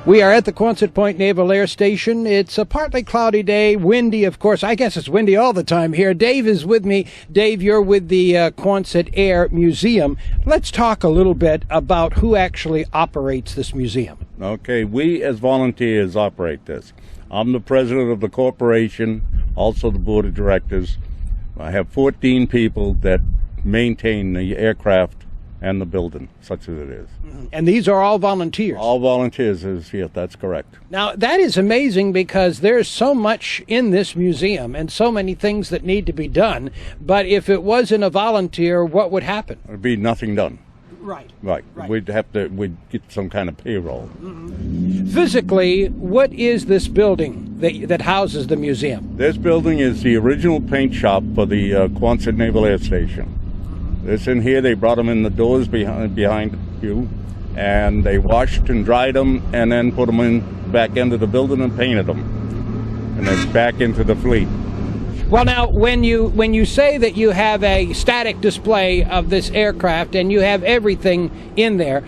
We are at the Quonset Point Naval Air Station. It's a partly cloudy day, windy, of course. I guess it's windy all the time here. Dave is with me. Dave, you're with the Quonset Air Museum. Let's talk a little bit about who actually operates this museum. Okay, we as volunteers operate this. I'm the president of the corporation, also the board of directors. I have 14 people that maintain the aircraft and the building, such as it is. And these are all volunteers? All volunteers, yes, that's correct. Now, that is amazing because there's so much in this museum and so many things that need to be done. But if it wasn't a volunteer, what would happen? There'd be nothing done. Right. We'd get some kind of payroll. Physically, what is this building that houses the museum? This building is the original paint shop for the Quonset Naval Air Station. This in here, they brought them in the doors behind you, and they washed and dried them, and then put them in back into the building and painted them, and then back into the fleet. Well, now, when you say that you have a static display of this aircraft and you have everything in there,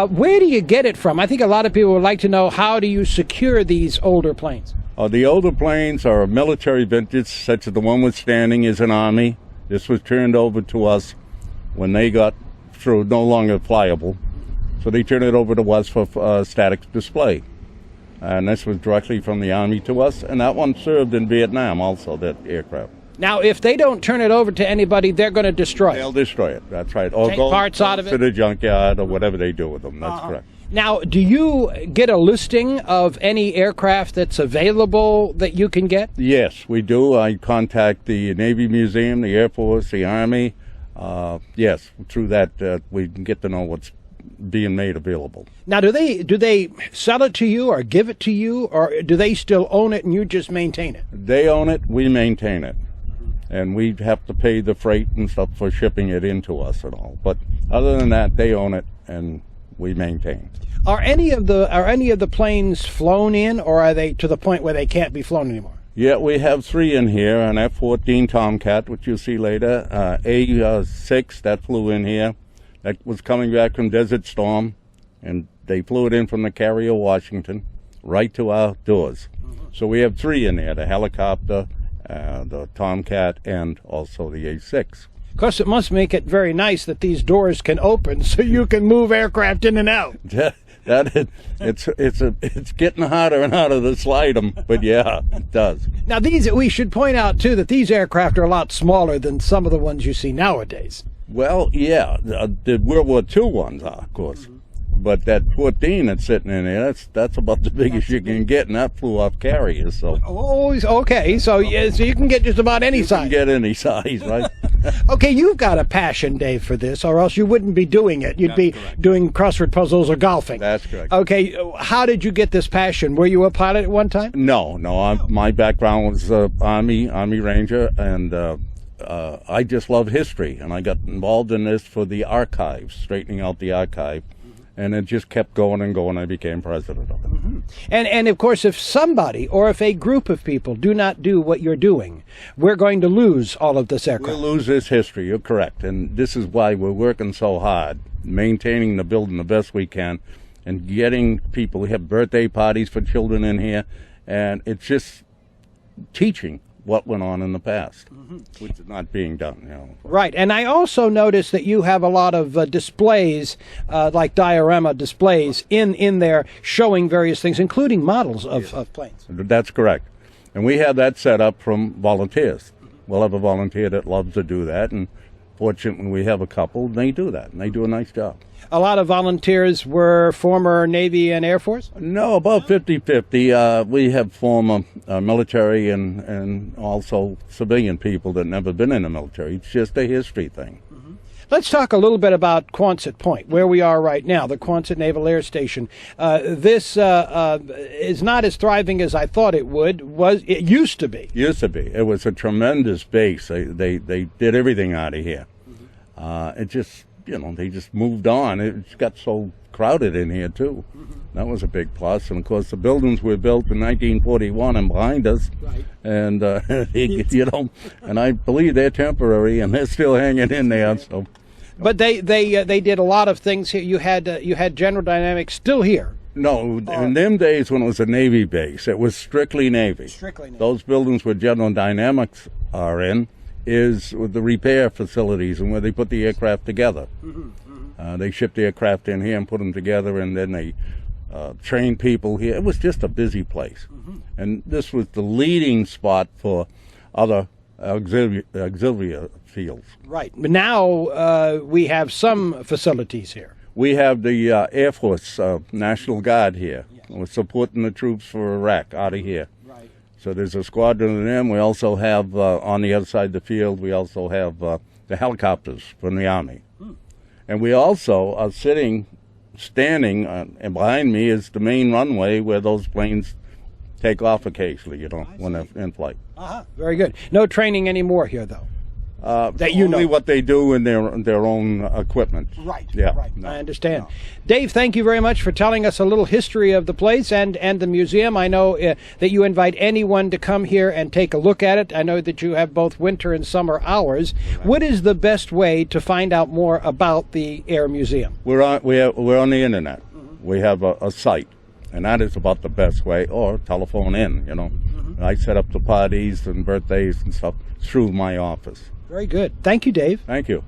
where do you get it from? I think a lot of people would like to know, how do you secure these older planes? The older planes are military vintage, such as the one we're standing is an Army. This was turned over to us when they got through no longer flyable. So they turned it over to us for static display. And this was directly from the Army to us, and that one served in Vietnam also, that aircraft. Now, if they don't turn it over to anybody, they're going to destroy it. They'll destroy it, that's right. Or take parts out of it? To the junkyard or whatever they do with them, that's correct. Now, do you get a listing of any aircraft that's available that you can get? Yes, we do. I contact the Navy Museum, the Air Force, the Army. Yes, through that we can get to know what's being made available. Now, do they sell it to you or give it to you, or do they still own it and you just maintain it? They own it, we maintain it. And we have to pay the freight and stuff for shipping it into us and all. But other than that, they own it and we maintain. Are any of the planes flown in, or are they to the point where they can't be flown anymore? Yeah, we have 3 in here, an F-14 Tomcat, which you'll see later, A-6 that flew in here, that was coming back from Desert Storm, and they flew it in from the carrier Washington right to our doors. So we have 3 in there, the helicopter, the Tomcat, and also the A-6. Of course, it must make it very nice that these doors can open so you can move aircraft in and out. It's getting harder and harder to slide them, but yeah, it does. Now, we should point out too that these aircraft are a lot smaller than some of the ones you see nowadays. Well, yeah, the World War II ones are, of course. But that 14 that's sitting in there, that's about the biggest you can get, and that flew off carriers. So. Oh, okay. So you can get just about any size. You can get any size, right? Okay, you've got a passion, Dave, for this, or else you wouldn't be doing it. You'd be doing crossword puzzles or golfing. That's correct. Okay, how did you get this passion? Were you a pilot at one time? No. My background was Army Ranger, and I just love history, and I got involved in this for the archives, straightening out the archive. And it just kept going and going. I became president of it. And of course, if somebody or if a group of people do not do what you're doing, we're going to lose all of this aircraft. We'll lose this history. You're correct. And this is why we're working so hard, maintaining the building the best we can, and getting people. We have birthday parties for children in here, and it's just teaching what went on in the past, which is not being done. Right, and I also noticed that you have a lot of displays, like diorama displays, in there showing various things, including models of planes. That's correct. And we have that set up from volunteers. We'll have a volunteer that loves to do that, and fortunately we have a couple, and they do that, and they do a nice job. A lot of volunteers were former Navy and Air Force? No, about 50-50. We have former military and also civilian people that never been in the military. It's just a history thing. Let's talk a little bit about Quonset Point, where we are right now, the Quonset Naval Air Station. This is not as thriving as I thought it would. It used to be. It was a tremendous base. They did everything out of here. It just... they just moved on. It got so crowded in here, too. That was a big plus. And, of course, the buildings were built in 1941 and behind us. Right. And, and I believe they're temporary, and they're still hanging in there. So. But they did a lot of things here. You had General Dynamics still here. No, in them days when it was a Navy base, it was strictly Navy. Strictly Navy. Those buildings where General Dynamics are in is with the repair facilities and where they put the aircraft together. They shipped the aircraft in here and put them together, and then they trained people here. It was just a busy place. And this was the leading spot for other auxiliary fields. Right. But now we have some facilities here. We have the Air Force National Guard here. We're supporting the troops for Iraq out of here. Right. So there's a squadron of them. We also have, on the other side of the field, we also have the helicopters from the Army. And we also are standing, and behind me is the main runway where those planes take off occasionally, when they're in flight. Very good. No training anymore here, though. That you only know. what they do in their own equipment. Right. Yeah. Right. No, I understand. no. Dave, thank you very much for telling us a little history of the place and the museum. I know that you invite anyone to come here and take a look at it. I know that you have both winter and summer hours. Right. What is the best way to find out more about the Air Museum? We're on the internet. We have a site, and that is about the best way, or telephone in, I set up the parties and birthdays and stuff through my office. Very good. Thank you, Dave. Thank you.